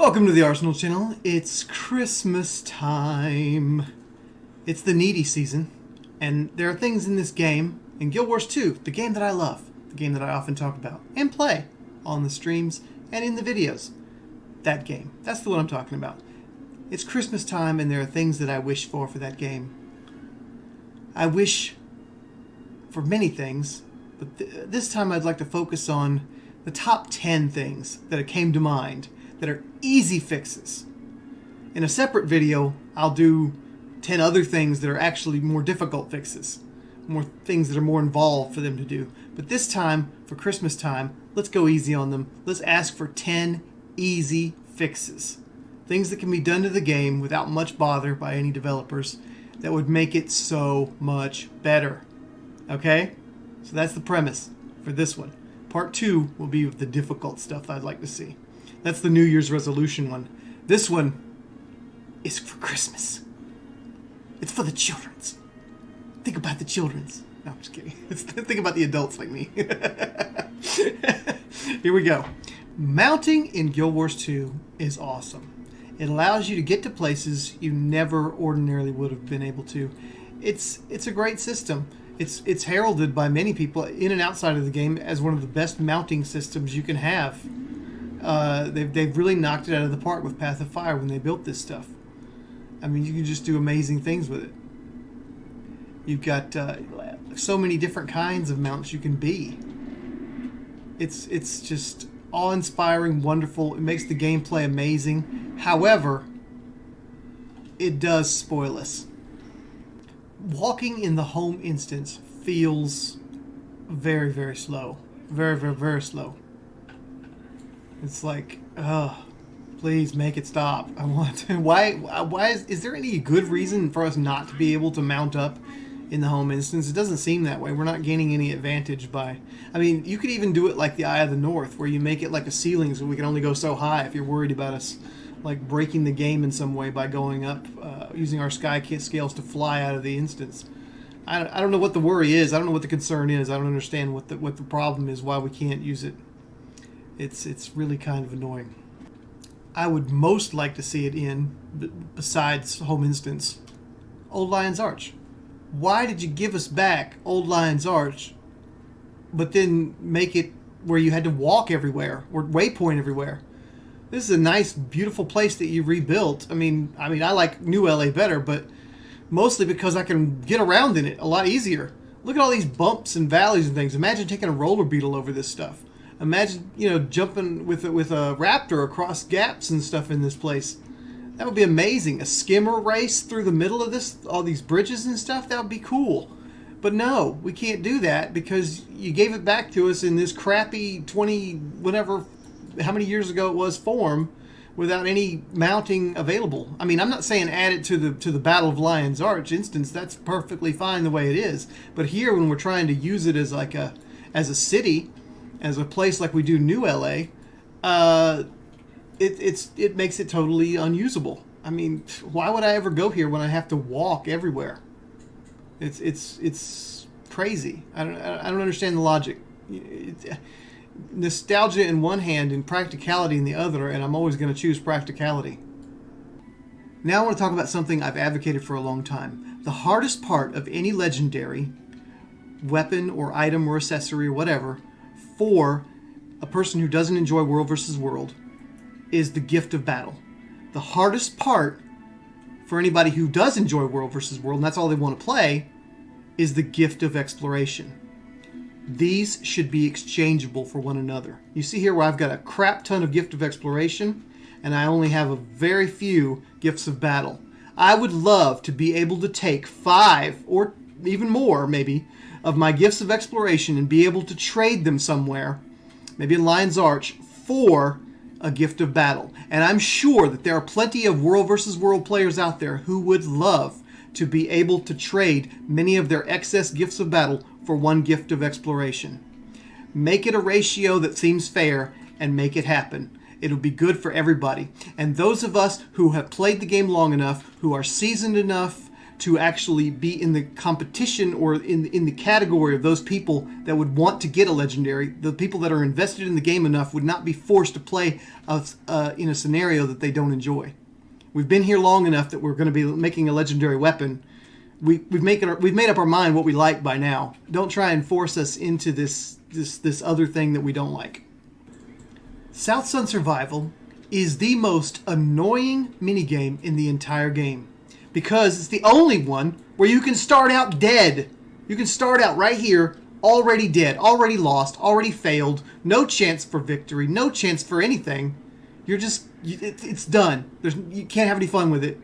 Welcome to the R.senal channel. It's Christmas time. It's the needy season, and there are things in this game, in Guild Wars 2, the game that I love, the game that I often talk about and play on the streams and in the videos. That game. That's the one I'm talking about. It's Christmas time, and there are things that I wish for that game. I wish for many things, but this time I'd like to focus on the top 10 things that came to mind that are easy fixes. In a separate video, I'll do 10 other things that are actually more difficult fixes. More things that are more involved for them to do. But this time, for Christmas time, let's go easy on them. Let's ask for 10 easy fixes. Things that can be done to the game without much bother by any developers that would make it so much better. Okay? So that's the premise for this one. Part 2 will be the difficult stuff I'd like to see. That's the New Year's resolution one. This one is for Christmas. It's for the children's. Think about the children's. No, I'm just kidding. Think about the adults like me. Here we go. Mounting in Guild Wars 2 is awesome. It allows you to get to places you never ordinarily would have been able to. It's a great system. It's heralded by many people in and outside of the game as one of the best mounting systems you can have. They've really knocked it out of the park with Path of Fire when they built this stuff. I mean, you can just do amazing things with it. You've got so many different kinds of mounts you can be. It's just awe-inspiring, wonderful. It makes the gameplay amazing. However, it does spoil us. Walking in the home instance feels very, very slow. Very, very, very slow. It's like, please make it stop. I want to. Why is there any good reason for us not to be able to mount up in the home instance? It doesn't seem that way. We're not gaining any advantage by... I mean, you could even do it like the Eye of the North, where you make it like a ceiling so we can only go so high if you're worried about us like breaking the game in some way by going up, using our sky scales to fly out of the instance. I don't know what the worry is. I don't know what the concern is. I don't understand what the problem is, why we can't use it. It's really kind of annoying. I would most like to see it in, besides home instance, Old Lion's Arch. Why did you give us back Old Lion's Arch, but then make it where you had to walk everywhere, or waypoint everywhere? This is a nice, beautiful place that you rebuilt. I mean, I like New LA better, but mostly because I can get around in it a lot easier. Look at all these bumps and valleys and things. Imagine taking a roller beetle over this stuff. Imagine, jumping with a raptor across gaps and stuff in this place. That would be amazing. A skimmer race through the middle of this, all these bridges and stuff, that would be cool. But no, we can't do that because you gave it back to us in this crappy 20, whatever, how many years ago it was, form, without any mounting available. I mean, I'm not saying add it to the Battle of Lion's Arch instance. That's perfectly fine the way it is. But here, when we're trying to use it as like as a city, as a place like we do New LA, it makes it totally unusable. I mean, why would I ever go here when I have to walk everywhere? It's crazy. I don't understand the logic. Nostalgia in one hand and practicality in the other, and I'm always going to choose practicality. Now I want to talk about something I've advocated for a long time. The hardest part of any legendary weapon or item or accessory or whatever for a person who doesn't enjoy World vs. World is the gift of battle. The hardest part for anybody who does enjoy World vs. World, and that's all they want to play, is the gift of exploration. These should be exchangeable for one another. You see here where I've got a crap ton of gift of exploration, and I only have a very few gifts of battle. I would love to be able to take 5 or even more, maybe, of my gifts of exploration and be able to trade them somewhere, maybe in Lion's Arch, for a gift of battle. And I'm sure that there are plenty of World vs. World players out there who would love to be able to trade many of their excess gifts of battle for one gift of exploration. Make it a ratio that seems fair and make it happen. It'll be good for everybody. And those of us who have played the game long enough, who are seasoned enough to actually be in the competition or in the category of those people that would want to get a legendary. The people that are invested in the game enough would not be forced to play in a scenario that they don't enjoy. We've been here long enough that we're going to be making a legendary weapon. We've made up our mind what we like by now. Don't try and force us into this other thing that we don't like. Southsun Survival is the most annoying minigame in the entire game, because it's the only one where you can start out dead. You can start out right here, already dead, already lost, already failed, no chance for victory, no chance for anything. It's done. You can't have any fun with it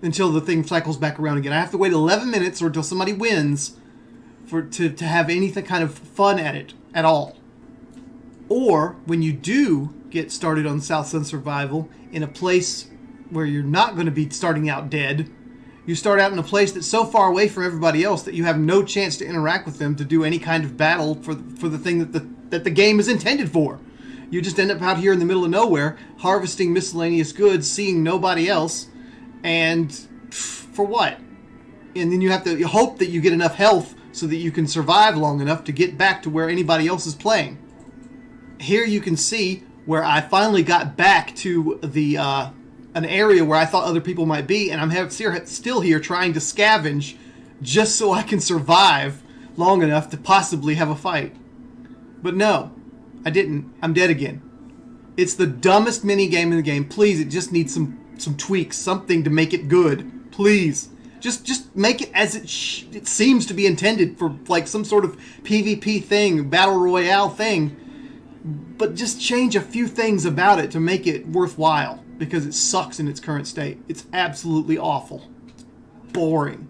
until the thing cycles back around again. I have to wait 11 minutes or until somebody wins to have anything kind of fun at it at all. Or when you do get started on Southsun Survival in a place where you're not going to be starting out dead, you start out in a place that's so far away from everybody else that you have no chance to interact with them to do any kind of battle for the thing that the game is intended for. You just end up out here in the middle of nowhere, harvesting miscellaneous goods, seeing nobody else, and for what? And then you have to hope that you get enough health so that you can survive long enough to get back to where anybody else is playing. Here you can see where I finally got back to the an area where I thought other people might be, and I'm still here trying to scavenge just so I can survive long enough to possibly have a fight. But no, I didn't. I'm dead again. It's the dumbest mini game in the game. Please, it just needs some tweaks, something to make it good. Please. Just make it as it seems to be intended for, like some sort of PvP thing, battle royale thing. But just change a few things about it to make it worthwhile, because it sucks in its current state. It's absolutely awful. It's boring.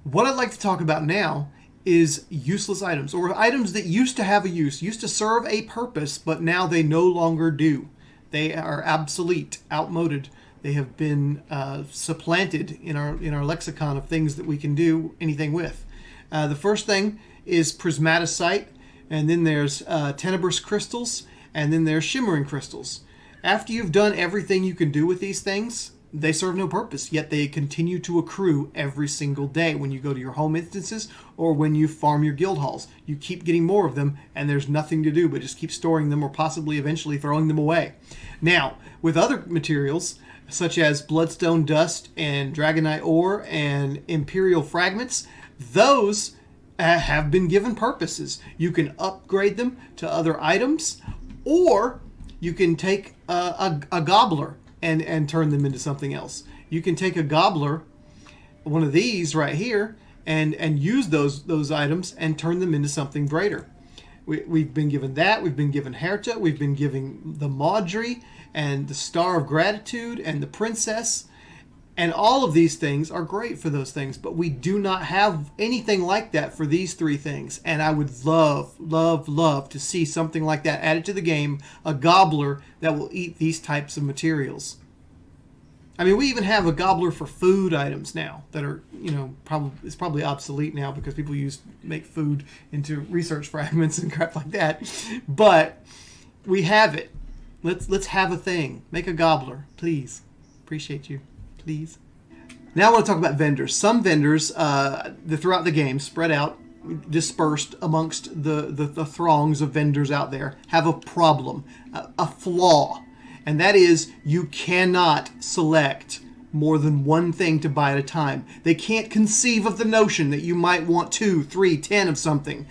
What I'd like to talk about now is useless items, or items that used to have a use, used to serve a purpose, but now they no longer do. They are obsolete, outmoded. They have been supplanted in our lexicon of things that we can do anything with. The first thing is prismaticite, and then there's tenebrous crystals, and then there's shimmering crystals. After you've done everything you can do with these things, they serve no purpose, yet they continue to accrue every single day when you go to your home instances or when you farm your guild halls. You keep getting more of them, and there's nothing to do but just keep storing them or possibly eventually throwing them away. Now, with other materials, such as bloodstone dust and dragonite ore and imperial fragments, those have been given purposes. You can upgrade them to other items, or you can take a gobbler and turn them into something else. You can take a gobbler, one of these right here, and use those items and turn them into something greater. We've been given that. We've been given Herta. We've been given the Maudry and the Star of Gratitude and the Princess. And all of these things are great for those things, but we do not have anything like that for these three things. And I would love, love, love to see something like that added to the game, a gobbler that will eat these types of materials. I mean, we even have a gobbler for food items now that are, it's probably obsolete now because people make food into research fragments and crap like that. But we have it. Let's have a thing. Make a gobbler, please. Appreciate you. Please. Now I want to talk about vendors. Some vendors throughout the game, spread out, dispersed amongst the throngs of vendors out there, have a problem, a flaw. And that is, you cannot select more than one thing to buy at a time. They can't conceive of the notion that you might want 2, 3, 10 of something.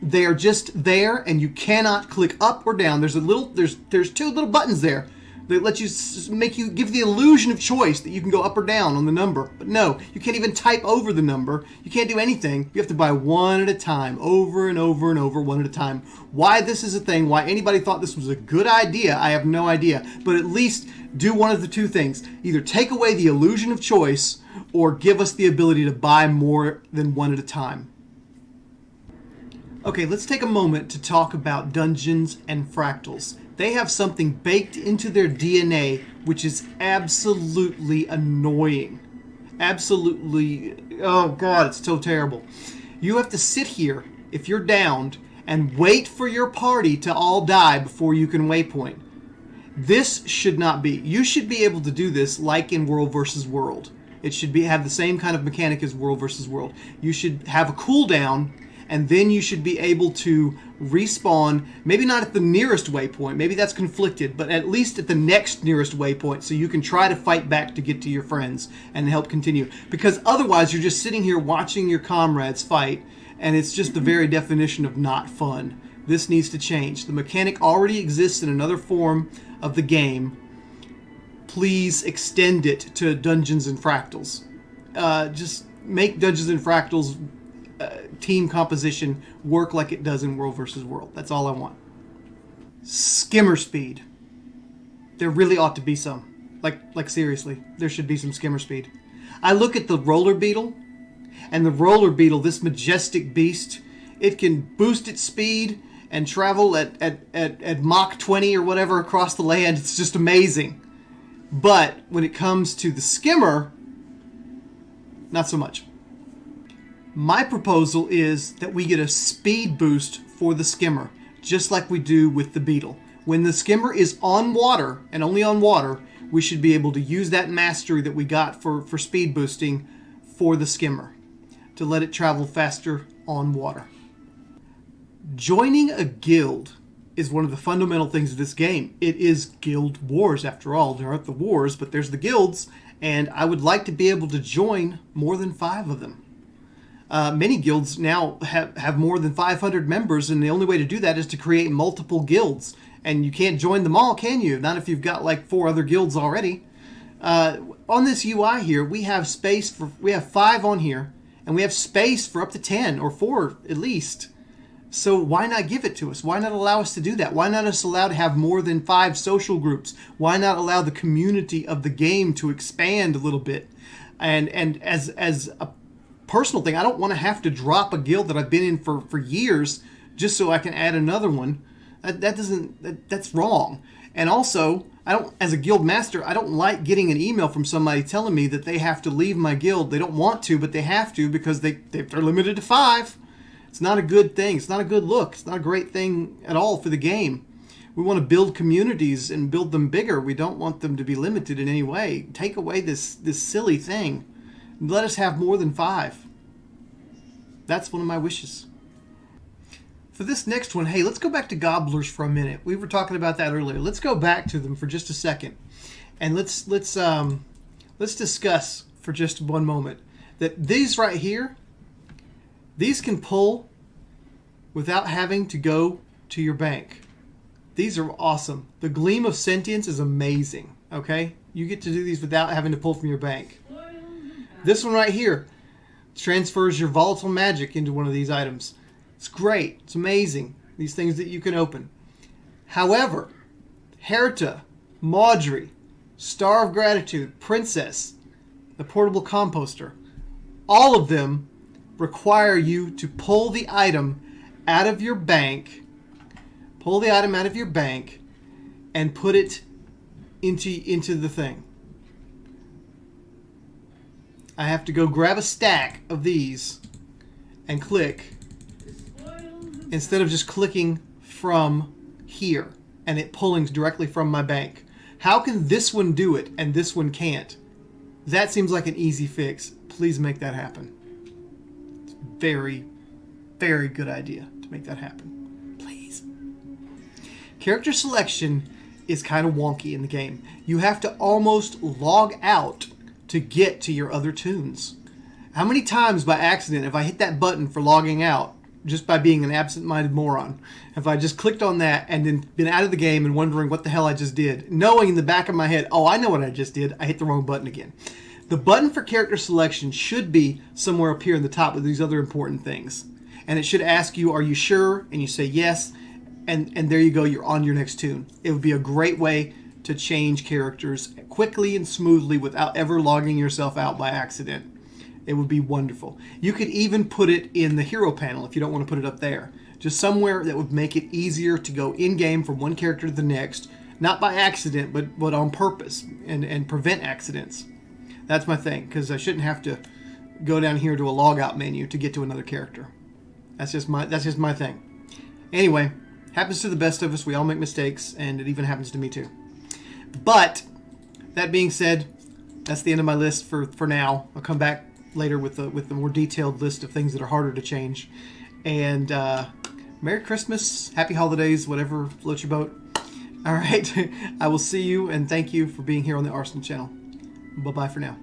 They are just there, and you cannot click up or down. There's two little buttons there that let you give the illusion of choice that you can go up or down on the number. But no, you can't even type over the number. You can't do anything. You have to buy one at a time, over and over and over, one at a time. Why this is a thing, why anybody thought this was a good idea, I have no idea. But at least do one of the two things. Either take away the illusion of choice or give us the ability to buy more than one at a time. Okay, let's take a moment to talk about dungeons and fractals. They have something baked into their DNA which is absolutely annoying. Absolutely, oh God, it's so terrible. You have to sit here, if you're downed, and wait for your party to all die before you can waypoint. This should not be. You should be able to do this like in World vs. World, It should have the same kind of mechanic as World versus World. You should have a cooldown, and then you should be able to respawn, maybe not at the nearest waypoint, maybe that's conflicted, but at least at the next nearest waypoint, so you can try to fight back to get to your friends and help continue. Because otherwise you're just sitting here watching your comrades fight, and it's just the very definition of not fun. This needs to change. The mechanic already exists in another form of the game. Please extend it to Dungeons and Fractals. Just make Dungeons and Fractals team composition work like it does in World versus World. That's all I want. Skimmer speed. There really ought to be some. Like seriously, there should be some skimmer speed. I look at the roller beetle, and the roller beetle, this majestic beast, it can boost its speed and travel at Mach 20 or whatever across the land. It's just amazing. But when it comes to the skimmer, not so much. My proposal is that we get a speed boost for the skimmer, just like we do with the beetle. When the skimmer is on water, and only on water, we should be able to use that mastery that we got for speed boosting for the skimmer, to let it travel faster on water. Joining a guild is one of the fundamental things of this game. It is guild wars, after all. There aren't the wars, but there's the guilds, and I would like to be able to join more than 5 of them. Many guilds now have more than 500 members, and the only way to do that is to create multiple guilds. And you can't join them all, can you? Not if you've got like 4 other guilds already. On this UI here, we have 5 on here, and we have space for up to 10 or 4 at least. So why not give it to us? Why not allow us to do that? Why not us allow to have more than 5 social groups? Why not allow the community of the game to expand a little bit? And as a personal thing, I don't want to have to drop a guild that I've been in for years just so I can add another one. That's wrong. And also, as a guild master, I don't like getting an email from somebody telling me that they have to leave my guild. They don't want to, but they have to because they're limited to 5. It's not a good thing. It's not a good look. It's not a great thing at all for the game. We want to build communities and build them bigger. We don't want them to be limited in any way. Take away this silly thing. Let us have more than 5. That's one of my wishes. For this next one, hey, let's go back to Gobblers for a minute. We were talking about that earlier. Let's go back to them for just a second, and let's discuss for just one moment that these right here, these can pull without having to go to your bank. These are awesome. The Gleam of Sentience is amazing. Okay, you get to do these without having to pull from your bank. This one right here transfers your volatile magic into one of these items. It's great. It's amazing. These things that you can open. However, Herta, Maudry, Star of Gratitude, Princess, the Portable Composter, all of them require you to pull the item out of your bank, and put it into the thing. I have to go grab a stack of these and click instead of just clicking from here and it pulling directly from my bank. How can this one do it and this one can't? That seems like an easy fix. Please make that happen. It's a very, very good idea to make that happen. Please. Character selection is kind of wonky in the game. You have to almost log out to get to your other tunes. How many times by accident have I hit that button for logging out just by being an absent-minded moron? Have I just clicked on that and then been out of the game and wondering what the hell I just did, knowing in the back of my head, oh, I know what I just did. I hit the wrong button again. The button for character selection should be somewhere up here in the top with these other important things. And it should ask you, are you sure? And you say yes. And there you go. You're on your next tune. It would be a great way to change characters quickly and smoothly without ever logging yourself out by accident. It would be wonderful. You could even put it in the hero panel if you don't want to put it up there. Just somewhere that would make it easier to go in-game from one character to the next, not by accident, but on purpose, and prevent accidents. That's my thing, because I shouldn't have to go down here to a logout menu to get to another character. That's just my thing. Anyway, happens to the best of us. We all make mistakes, and it even happens to me too. But, that being said, That's the end of my list for now. I'll come back later with the more detailed list of things that are harder to change. And Merry Christmas, Happy Holidays, whatever floats your boat. All right, I will see you, and thank you for being here on the R.senal channel. Bye-bye for now.